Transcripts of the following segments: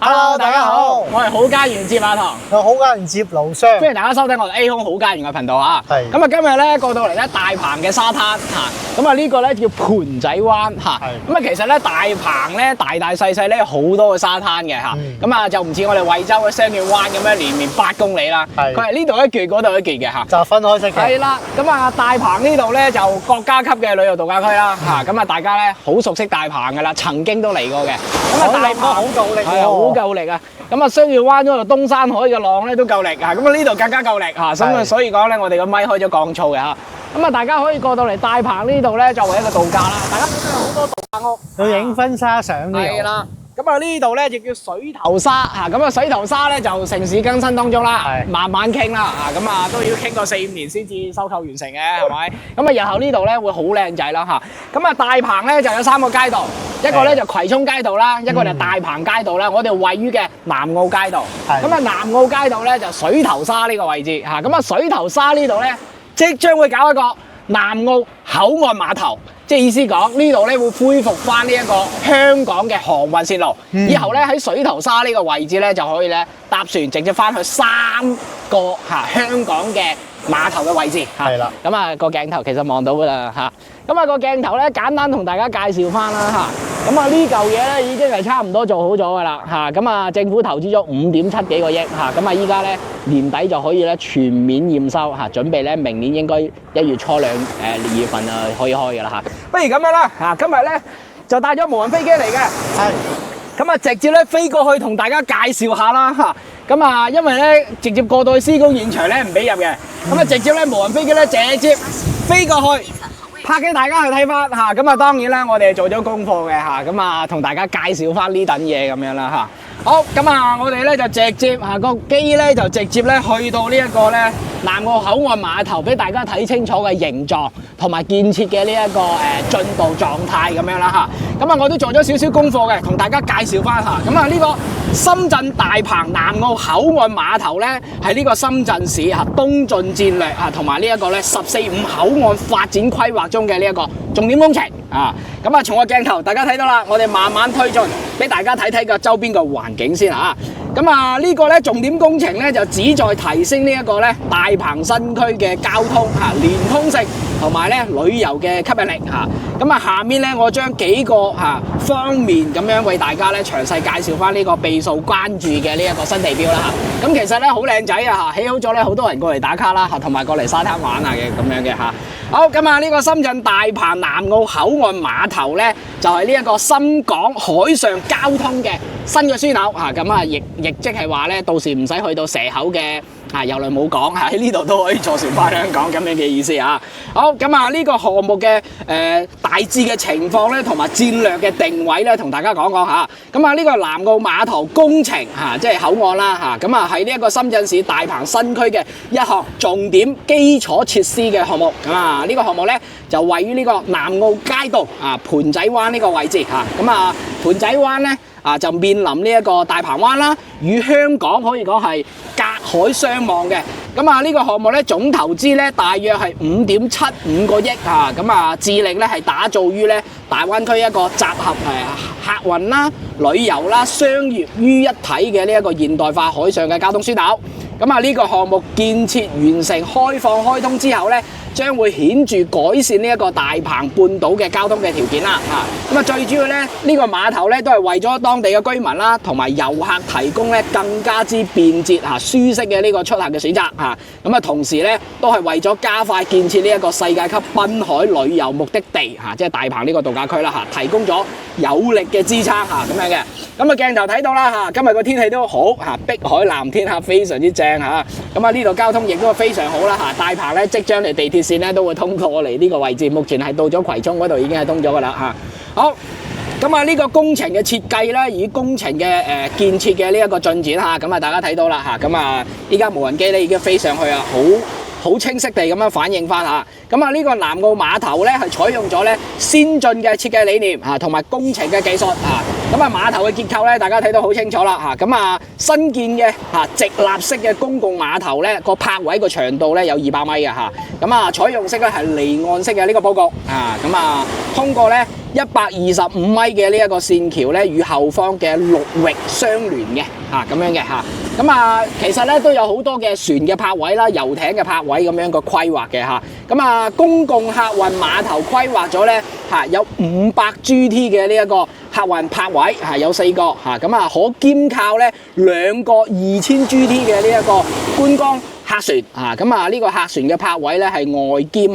Hello， 大家好，我係好家園接馬堂，我好家園接盧商，歡迎大家收聽我哋 A 空好家園嘅頻道啊。係咁啊，今日咧過到嚟咧大鵬嘅沙灘嚇，咁啊呢個咧叫盤仔灣嚇。咁啊其實咧大鵬咧大大細細咧好多嘅沙灘嘅嚇，咁啊就唔似我哋惠州嘅雙月灣咁樣連綿8公里啦，佢係呢度一橛嗰度一橛嘅嚇，就分開式嘅。係啦，咁啊大鵬呢度咧就國家級嘅旅遊度假區啦嚇，咁啊大家咧好熟悉大鵬噶啦，曾經都嚟過嘅。咁啊大鵬好夠力喎，係好夠力啊！咁啊，雙月灣嗰度東山海嘅浪咧都夠力啊！咁啊呢度更加夠力嚇，咁啊所以講咧，我哋個咪開咗降噪嘅嚇。咁啊，大家可以過到嚟大鵬呢度咧，作為一個度假啦。大家見到好多度假屋，要影婚紗相都有。係啦。咁啊呢度咧就叫水頭沙嚇，咁啊水頭沙咧就城市更新當中啦，慢慢傾啦嚇，咁啊都要傾個4-5年先至收購完成嘅，係咪？咁啊日後呢度咧會好靚仔啦嚇。咁啊大鵬咧就有3個街道，一個咧就葵涌街道啦，一個就大鵬街道啦。我哋位於嘅南澳街道，咁啊南澳街道咧就水頭沙呢個位置嚇。咁啊水頭沙呢度咧即將會搞一個南澳口岸碼頭。即係意思講呢度咧會恢復翻呢一個香港嘅航運線路，以後咧喺水頭沙呢個位置咧就可以咧搭船直接翻去3個香港嘅碼頭嘅位置嚇。係啦，咁啊個鏡頭其實望到㗎啦嚇。咁啊個鏡頭咧簡單同大家介紹翻啦嚇。咁啊呢嚿嘢咧已經係差唔多做好咗㗎啦嚇。咁啊政府投資咗5.7幾個億嚇。咁啊依家咧年底就可以咧全面驗收嚇，準備咧明年應該1月初2月份啊可以開㗎啦嚇。不如咁樣啦嚇，今日咧就帶咗無人飛機嚟嘅，咁啊直接咧飛過去同大家介紹下啦嚇。咁啊因為咧直接過到去施工現場咧唔俾入嘅，咁啊直接咧無人飛機咧直接飛過去。拍俾大家去睇翻嚇，咁啊當然啦，我哋做咗功課嘅嚇，咁啊同大家介紹翻呢等嘢咁樣啦嚇。好，咁啊我哋咧就直接嚇個機咧就直接咧去到呢一個咧南澳口岸碼頭，俾大家睇清楚嘅形狀同埋建設嘅呢一個進度狀態咁樣啦嚇。咁啊我都做咗少少功課嘅，同大家介紹翻嚇。咁啊呢個深圳大鵬南澳口岸碼頭咧係呢個深圳市嚇東進戰略嚇同埋呢一個咧14-5口岸發展規劃中嘅呢一個重點工程啊。咁啊從個鏡頭大家睇到啦，我哋慢慢推進，俾大家睇睇個周邊嘅環境先嚇。咁啊呢個咧重點工程咧就旨在提升呢一個咧大鵬新區嘅交通嚇連通性同埋咧旅遊嘅吸引力嚇。咁啊下面咧我將幾個方面咁樣為大家咧詳細介紹翻呢個備受關注嘅呢一個新地標啦嚇。咁其實咧好靚仔啊嚇，起好咗咧好多人過嚟打卡啦嚇，同埋過嚟沙灘玩啊嘅咁樣嘅嚇。好，咁啊呢個深圳大鵬南澳口岸碼頭咧就係呢一個深港海上交通嘅新嘅樞紐嚇。咁啊亦即係話咧到時唔使去到蛇口嘅郵輪母港嚇，喺呢度都可以坐船返香港咁樣嘅意思啊。好，咁啊呢個項目嘅大致嘅情況咧，同埋戰略嘅定位咧，同大家講講嚇。咁啊呢個南澳碼頭工程嚇，即係口岸啦嚇。咁啊喺呢一個深圳市大鵬新區嘅一項重點基礎設施嘅項目。咁啊呢個項目咧就位於呢個南澳街道盤仔灣呢個位置嚇。咁啊盤仔灣咧就面臨呢一個大鵬灣啦，與香港可以講係隔海相望嘅。咁啊呢個項目咧總投資咧大約係5.75個億嚇。咁啊致力咧係打造於咧大灣區一個集合客運啦、旅遊啦、商業於一體嘅呢一個現代化海上嘅交通樞紐。咁啊呢個項目建設完成開放開通之後咧，將會顯著改善呢一個大鵬半島嘅交通嘅條件啦嚇。咁啊最主要咧呢個碼頭咧都係為咗當地嘅居民啦同埋遊客提供咧更加之便捷舒適嘅呢個出行嘅選擇嚇。咁啊同時咧都係為咗加快建設呢一個世界級濱海旅遊目的地嚇，即係大鵬呢個度假區啦嚇，提供咗有力嘅支撐嚇咁樣嘅。咁啊鏡頭睇到啦嚇，今日個天氣都好嚇，碧海藍天嚇，非常之正嚇。咁啊呢度交通亦都非常好啦嚇，大鵬咧即將嚟地鐵線咧都會通過嚟呢個位置，目前係到咗葵涌嗰度已經係通咗噶啦嚇。好，咁啊呢個工程嘅設計咧，以工程嘅建設嘅呢一個進展嚇，咁啊大家睇到啦嚇，咁啊依家無人機咧已經飛上去啊，好清晰地咁樣反映翻嚇。咁啊呢個南澳碼頭咧係採用咗咧先進嘅設計理念嚇，同埋工程嘅技術嚇。咁啊碼頭嘅結構咧，大家睇到好清楚啦嚇。咁啊新建嘅直立式嘅公共碼頭咧，個泊位個長度咧有200米嘅嚇。咁啊採用式咧係離岸式嘅呢個佈局啊。咁啊通過咧125米嘅呢一個線橋咧，與後方嘅陸域相連嘅咁樣嘅咁啊，其實咧都有好多嘅船嘅泊位啦、遊艇嘅泊位咁樣個規劃嘅咁啊，公共客運碼頭規劃咗咧有500 GT 嘅呢一個客運泊位有4個咁啊，可兼靠咧2個2000 GT 嘅呢一個觀光客船咁啊，呢個客船嘅泊位咧係外兼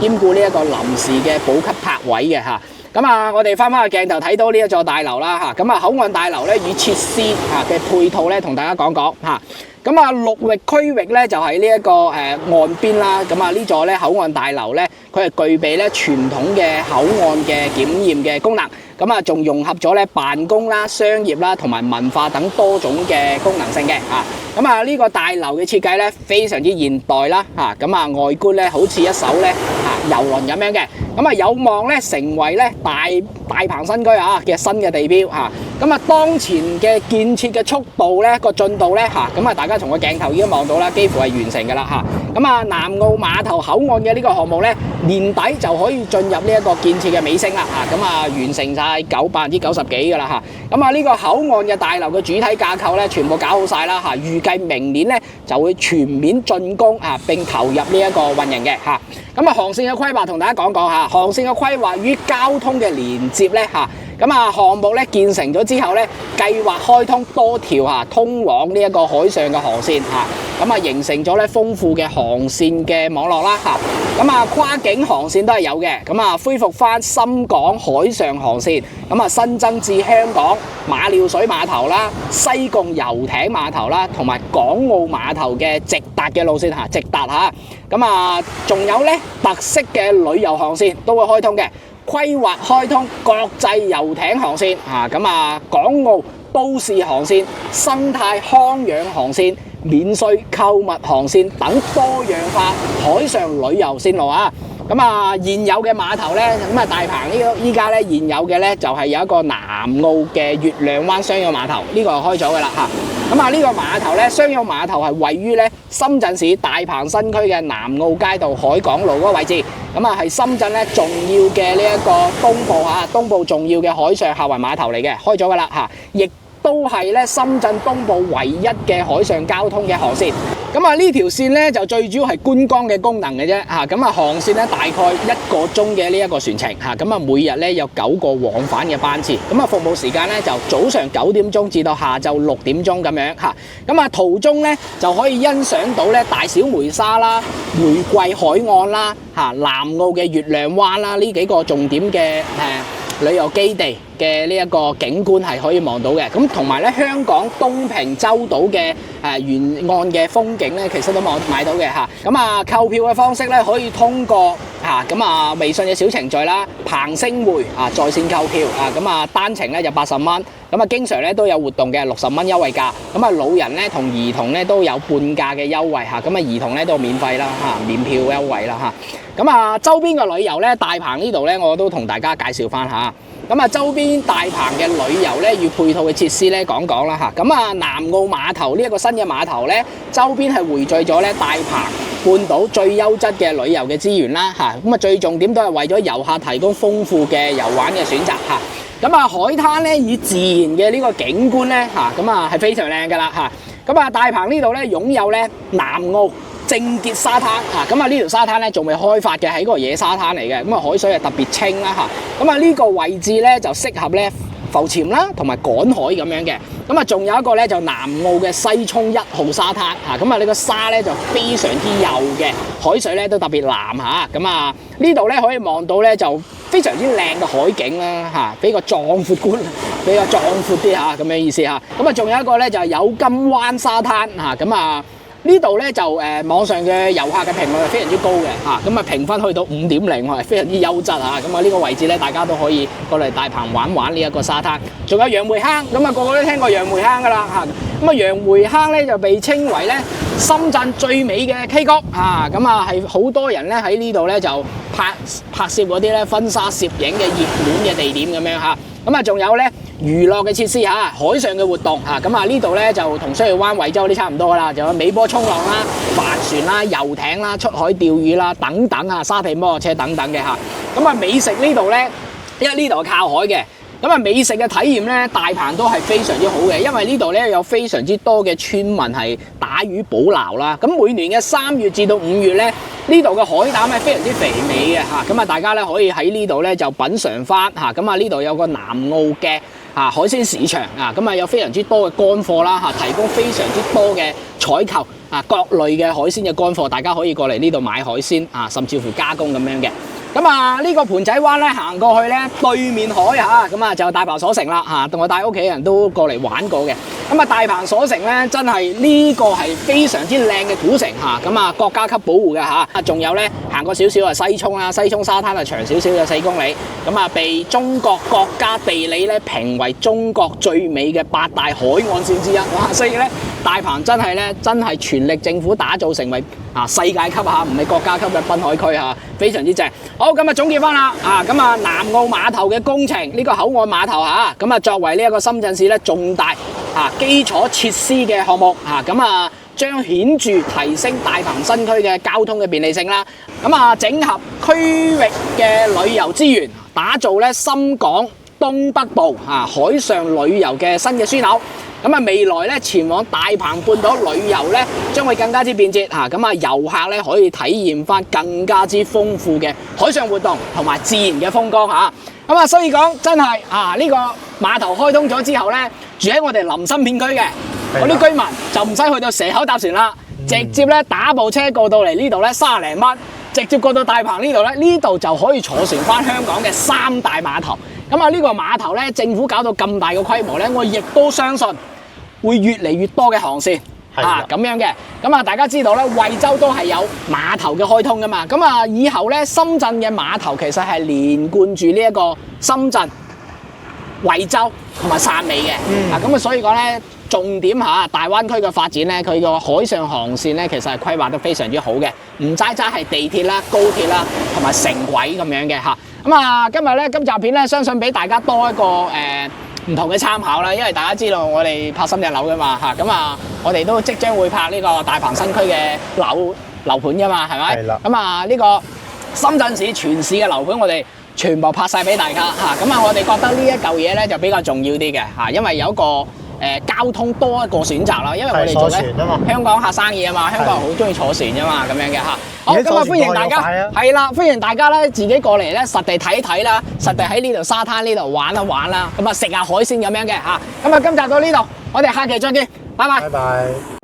兼顧呢一個臨時嘅補給泊位嘅咁啊，我哋翻個鏡頭睇到呢一座大樓啦咁啊，口岸大樓咧與設施嘅配套咧，同大家講講咁啊，陸域區域咧就係呢一個岸邊啦。咁啊，呢座咧口岸大樓咧，佢係具備咧傳統嘅口岸嘅檢驗嘅功能。咁啊，仲融合咗咧辦公啦、商業啦同埋文化等多種嘅功能性嘅咁啊，呢個大樓嘅設計咧非常之現代啦咁啊，外觀咧好似一艘咧遊輪咁樣嘅。咁啊，有望咧成為咧大鵬新區嘅新嘅地標咁啊，當前嘅建設嘅速度咧個進度咧咁啊，大家從個鏡頭已經望到啦，幾乎係完成㗎啦咁啊，南澳碼頭口岸嘅呢個項目咧，年底就可以進入呢一個建設嘅尾聲啦咁啊，完成晒90%幾㗎啦咁啊，呢個口岸嘅大樓嘅主體架構咧，全部搞好晒啦預計明年咧就會全面竣工並投入呢一個運營嘅咁啊，航線嘅規劃同大家講講航線嘅規劃與交通嘅連接咧咁啊，項目咧建成咗之後咧，計劃開通多條通往呢一個海上嘅航線咁啊，形成咗咧豐富嘅航線嘅網絡啦咁啊，跨境航線都係有嘅。咁啊，恢復翻深港海上航線，咁啊新增至香港馬料水碼頭啦、西貢遊艇碼頭啦，同埋港澳碼頭嘅直達嘅路線直達咁啊，仲有咧特色嘅旅遊航線都會開通嘅。規劃開通國際遊艇航線咁啊，港澳都市航線、生態康養航線、免稅購物航線等多樣化海上旅遊線路咁啊，現有嘅碼頭咧，咁啊大鵬依家咧現有嘅咧就係有一個南澳嘅月亮灣商用碼頭，呢個係開咗噶啦咁啊，呢個碼頭咧，商用碼頭係位於咧深圳市大鵬新區嘅南澳街道海港路嗰個位置，咁啊係深圳咧重要嘅呢一個東部重要嘅海上客運碼頭嚟嘅，開咗噶啦亦都係咧深圳東部唯一嘅海上交通嘅航線。咁啊，呢條線咧就最主要係觀光嘅功能嘅啫咁啊，航線咧大概1個鐘嘅呢一個船程咁啊，每日咧有9個往返嘅班次，咁啊服務時間咧就早上9點鐘至到下晝6點鐘咁樣咁啊，途中咧就可以欣賞到咧大小梅沙啦、玫瑰海岸啦南澳嘅月亮灣啦呢幾個重點嘅旅遊基地嘅呢一個景觀係可以望到嘅，咁同埋咧香港東平洲島嘅沿岸嘅風景咧，其實都買到嘅咁啊，購票嘅方式咧可以通過微信嘅小程序啦，鵬星匯在線購票咁啊，單程咧就80蚊，咁啊經常咧都有活動嘅60蚊優惠價，咁啊老人咧同兒童咧都有半價嘅優惠咁啊兒童咧都免費啦免票優惠啦咁啊周邊嘅旅遊咧，大鵬呢度咧我都同大家介紹翻咁啊，周邊大鵬嘅旅遊咧，與配套嘅設施咧，講講啦咁啊，南澳碼頭呢一個新嘅碼頭咧，周邊係匯聚咗咧大鵬半島最優質嘅旅遊嘅資源啦咁啊，最重點都係為咗遊客提供豐富嘅遊玩嘅選擇咁啊，海灘咧以自然嘅呢個景觀咧咁啊係非常靚噶啦咁啊，大鵬呢度咧擁有咧南澳正潔沙灘咁啊，呢條沙灘咧仲未開發嘅，係一個野沙灘嚟嘅，咁啊海水係特別清啦咁啊呢個位置咧就適合咧浮潛啦，同埋趕海咁樣嘅。咁啊仲有一個咧就南澳嘅西涌1號沙灘咁啊呢個沙咧就非常之幼嘅，海水咧都特別藍咁啊呢度咧可以望到咧就非常之靚嘅海景啦比較壯闊啲咁樣意思咁啊仲有一個咧就係有金灣沙灘咁啊呢度咧就網上嘅遊客嘅評論係非常之高嘅咁啊評分去到5.0係非常之優質咁啊呢個位置咧大家都可以過嚟大鵬玩呢一個沙灘，仲有楊梅坑咁啊個個都聽過楊梅坑噶啦咁啊楊梅坑咧就被稱為咧深圳最美嘅溪谷咁啊係好多人咧喺呢度咧就拍攝嗰啲咧婚紗攝影嘅熱門嘅地點咁樣咁啊仲有咧娛樂嘅設施海上嘅活動咁啊呢度咧就同西澳灣、惠州啲差唔多噶啦，就有尾波衝浪啦、帆船啦、遊艇啦、出海釣魚啦等等沙地摩托車等等嘅咁啊美食呢度咧因為呢度係靠海嘅。咁啊，美食嘅體驗咧，大鵬都係非常之好嘅，因為呢度咧有非常之多嘅村民係打魚捕撈啦。咁每年嘅3月至到5月咧，呢度嘅海膽係非常之肥美嘅嚇。咁啊，大家咧可以喺呢度咧就品嚐翻嚇。咁啊，呢度有個南澳嘅海鮮市場啊，咁啊有非常之多嘅乾貨啦嚇，提供非常之多嘅採購啊各類嘅海鮮嘅乾貨，大家可以過嚟呢度買海鮮啊，甚至乎加工咁樣嘅。咁啊，呢個盤仔灣咧行過去咧，對面海嚇，咁啊就大鵬鎖城啦嚇，我帶屋企人都過嚟玩過嘅。咁啊，大鵬鎖城咧真係呢個係非常之靚嘅古城嚇，咁啊國家級保護嘅嚇。仲有咧行過少少啊西涌啦，西涌沙灘啊長少少嘅4公里，咁啊被中國國家地理咧評為中國最美嘅8大海岸線之一。哇！所以咧大鵬真係全力政府打造成為世界級嚇，唔係國家級嘅濱海區嚇，非常之正。好，咁啊總結翻啦，咁啊南澳碼頭嘅工程呢個口岸碼頭嚇，咁啊作為呢一個深圳市咧重大基礎設施嘅項目咁啊將顯著提升大鵬新區嘅交通嘅便利性啦。咁啊整合區域嘅旅遊資源，打造咧深港東北部海上旅遊嘅新嘅樞紐。咁啊，未來咧前往大鵬半島旅遊咧，將會更加之便捷嚇。咁啊，遊客咧可以體驗翻更加之豐富嘅海上活動同埋自然嘅風光嚇。咁啊，所以講真係呢個碼頭開通咗之後咧，住喺我哋林森片區嘅嗰啲居民就唔使去到蛇口搭船啦，直接咧打部車過到嚟呢度咧30零蚊，直接過到大鵬呢度咧，呢度就可以坐船翻香港嘅3大碼頭。咁啊，呢個碼頭咧，政府搞到咁大嘅規模咧，我亦都相信會越嚟越多嘅航線咁樣嘅。咁啊，大家知道咧，惠州都係有碼頭嘅開通噶嘛。咁啊，以後咧，深圳嘅碼頭其實係連貫住呢一個深圳、惠州同埋汕尾嘅。咁啊，所以講咧，重點大灣區嘅發展咧，佢個海上航線咧，其實係規劃得非常之好嘅，唔齋係地鐵啦、高鐵啦同埋城軌咁樣嘅嚇。咁啊，今集片咧，相信俾大家多一個唔同嘅參考啦，因為大家知道我哋拍深圳樓噶嘛嚇，咁啊，我哋都即將會拍呢個大鵬新區嘅樓盤噶嘛，係咪？係啦。咁啊，呢個深圳市全市嘅樓盤，我哋全部拍晒俾大家嚇。咁啊，我哋覺得呢一嚿嘢咧就比較重要啲嘅嚇，因為有一個交通多一個選擇啦，因為我哋做咧香港客生意啊嘛，香港人好中意坐船噶嘛，咁樣嘅嚇。好，咁啊歡迎大家，係啦，歡迎大家咧自己過嚟咧實地睇一睇啦，實地喺呢度沙灘呢度玩一玩啦，咁啊食下海鮮咁樣嘅嚇。咁啊今集到呢度，我哋下期再見，拜拜。拜拜。